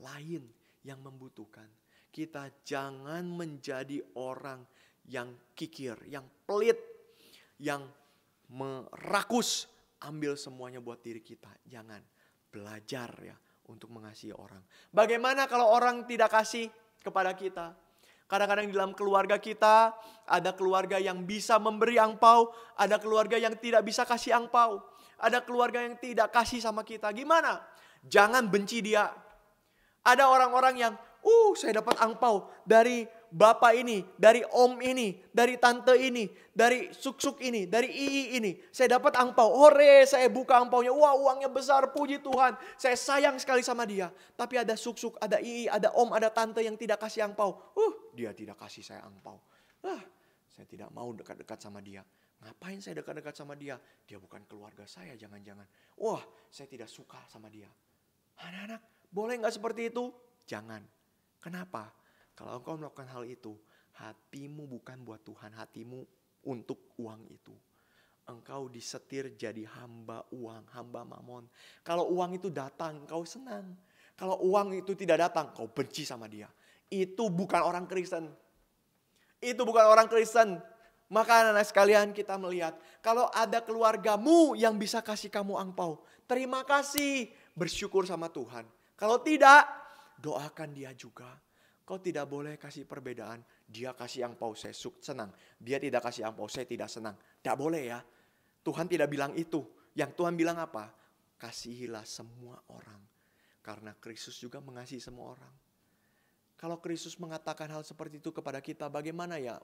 lain yang membutuhkan. Kita jangan menjadi orang yang kikir, yang pelit, yang merakus, ambil semuanya buat diri kita. Jangan. Belajar ya untuk mengasihi orang. Bagaimana kalau orang tidak kasih kepada kita? Kadang-kadang di dalam keluarga kita, ada keluarga yang bisa memberi angpau, ada keluarga yang tidak bisa kasih angpau. Ada keluarga yang tidak kasih sama kita. Gimana? Jangan benci dia. Ada orang-orang yang, saya dapat angpau dari bapak ini, dari om ini, dari tante ini, dari suk-suk ini, dari ii ini. Saya dapat angpau, saya buka angpaunya. Wah, uangnya besar, puji Tuhan. Saya sayang sekali sama dia. Tapi ada suk-suk, ada ii, ada om, ada tante yang tidak kasih angpau. Dia tidak kasih saya angpau. Saya tidak mau dekat-dekat sama dia. Ngapain saya dekat-dekat sama dia? Dia bukan keluarga saya, jangan-jangan. Saya tidak suka sama dia. Anak-anak, boleh gak seperti itu? Jangan. Kenapa? Kalau engkau melakukan hal itu, hatimu bukan buat Tuhan, hatimu untuk uang itu. Engkau disetir jadi hamba uang, hamba mamon. Kalau uang itu datang, engkau senang. Kalau uang itu tidak datang, engkau benci sama dia. Itu bukan orang Kristen. Itu bukan orang Kristen. Maka anak-anak sekalian kita melihat, kalau ada keluargamu yang bisa kasih kamu angpau, terima kasih, bersyukur sama Tuhan. Kalau tidak, doakan dia juga. Kau tidak boleh kasih perbedaan. Dia kasih angpau, saya senang. Dia tidak kasih angpau, saya tidak senang. Tidak boleh ya. Tuhan tidak bilang itu. Yang Tuhan bilang apa? Kasihilah semua orang. Karena Kristus juga mengasihi semua orang. Kalau Kristus mengatakan hal seperti itu kepada kita, bagaimana ya?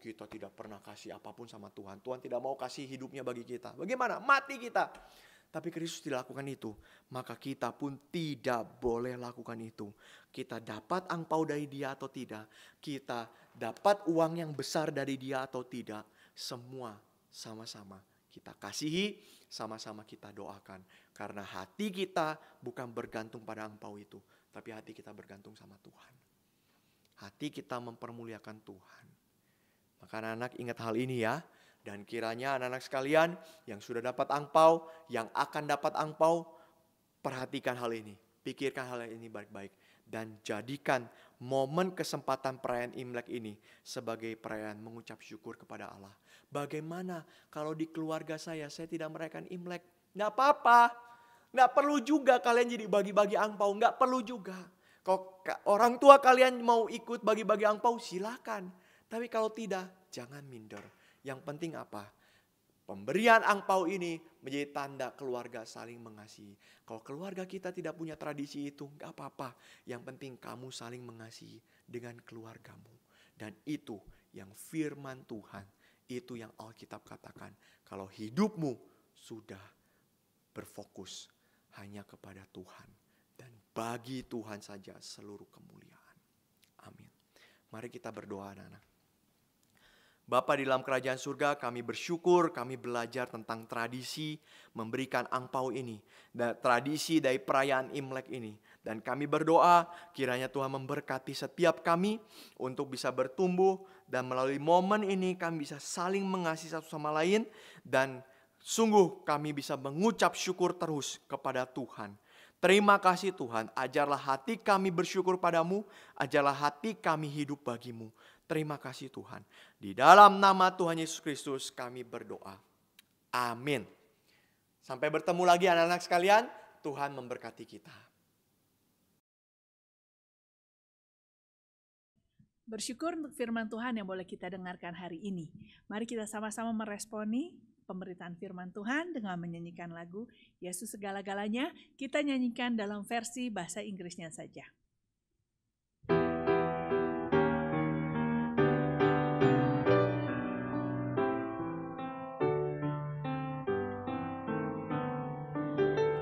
Kita tidak pernah kasih apapun sama Tuhan. Tuhan tidak mau kasih hidupnya bagi kita. Bagaimana? Mati kita. Tapi Kristus tidak lakukan itu. Maka kita pun tidak boleh lakukan itu. Kita dapat angpau dari dia atau tidak. Kita dapat uang yang besar dari dia atau tidak. Semua sama-sama kita kasihi, sama-sama kita doakan. Karena hati kita bukan bergantung pada angpau itu. Tapi hati kita bergantung sama Tuhan. Hati kita mempermuliakan Tuhan. Maka anak-anak ingat hal ini ya. Dan kiranya anak-anak sekalian yang sudah dapat angpau, yang akan dapat angpau, perhatikan hal ini. Pikirkan hal ini baik-baik. Dan jadikan momen kesempatan perayaan Imlek ini sebagai perayaan mengucap syukur kepada Allah. Bagaimana kalau di keluarga saya tidak merayakan Imlek? Nggak apa-apa. Nggak perlu juga kalian jadi bagi-bagi angpau. Nggak perlu juga. Kalau orang tua kalian mau ikut bagi-bagi angpau, silakan. Tapi kalau tidak, jangan minder. Yang penting apa? Pemberian angpau ini menjadi tanda keluarga saling mengasihi. Kalau keluarga kita tidak punya tradisi itu, nggak apa-apa. Yang penting kamu saling mengasihi dengan keluargamu. Dan itu yang firman Tuhan, itu yang Alkitab katakan. Kalau hidupmu sudah berfokus hanya kepada Tuhan. Dan bagi Tuhan saja seluruh kemuliaan. Amin. Mari kita berdoa anak-anak. Bapa di dalam kerajaan surga, kami bersyukur, kami belajar tentang tradisi memberikan angpau ini. Dan tradisi dari perayaan Imlek ini. Dan kami berdoa, kiranya Tuhan memberkati setiap kami untuk bisa bertumbuh. Dan melalui momen ini kami bisa saling mengasihi satu sama lain. Dan sungguh kami bisa mengucap syukur terus kepada Tuhan. Terima kasih Tuhan, ajarlah hati kami bersyukur padamu, ajarlah hati kami hidup bagimu. Terima kasih Tuhan. Di dalam nama Tuhan Yesus Kristus kami berdoa. Amin. Sampai bertemu lagi anak-anak sekalian. Tuhan memberkati kita. Bersyukur untuk firman Tuhan yang boleh kita dengarkan hari ini. Mari kita sama-sama meresponi pemberitaan firman Tuhan dengan menyanyikan lagu Yesus segala-galanya. Kita nyanyikan dalam versi bahasa Inggrisnya saja.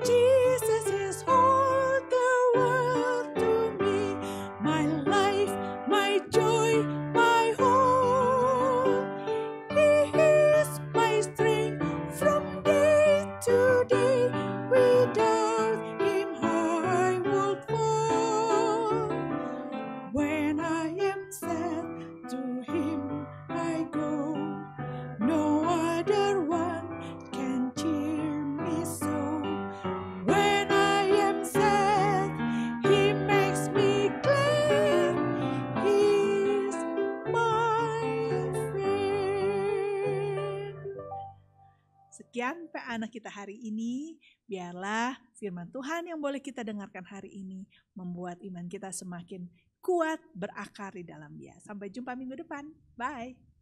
Jesus is all the world to me, my life, my joy, my hope. He is my strength from day to day. Without Him I would fall. When I am sad, to Him I go. No other one can cheer me so. When I am sad, He makes me glad. He's my friend. Sekian PA Anak kita hari ini. Biarlah firman Tuhan yang boleh kita dengarkan hari ini membuat iman kita semakin kuat berakar di dalam Dia. Sampai jumpa minggu depan. Bye.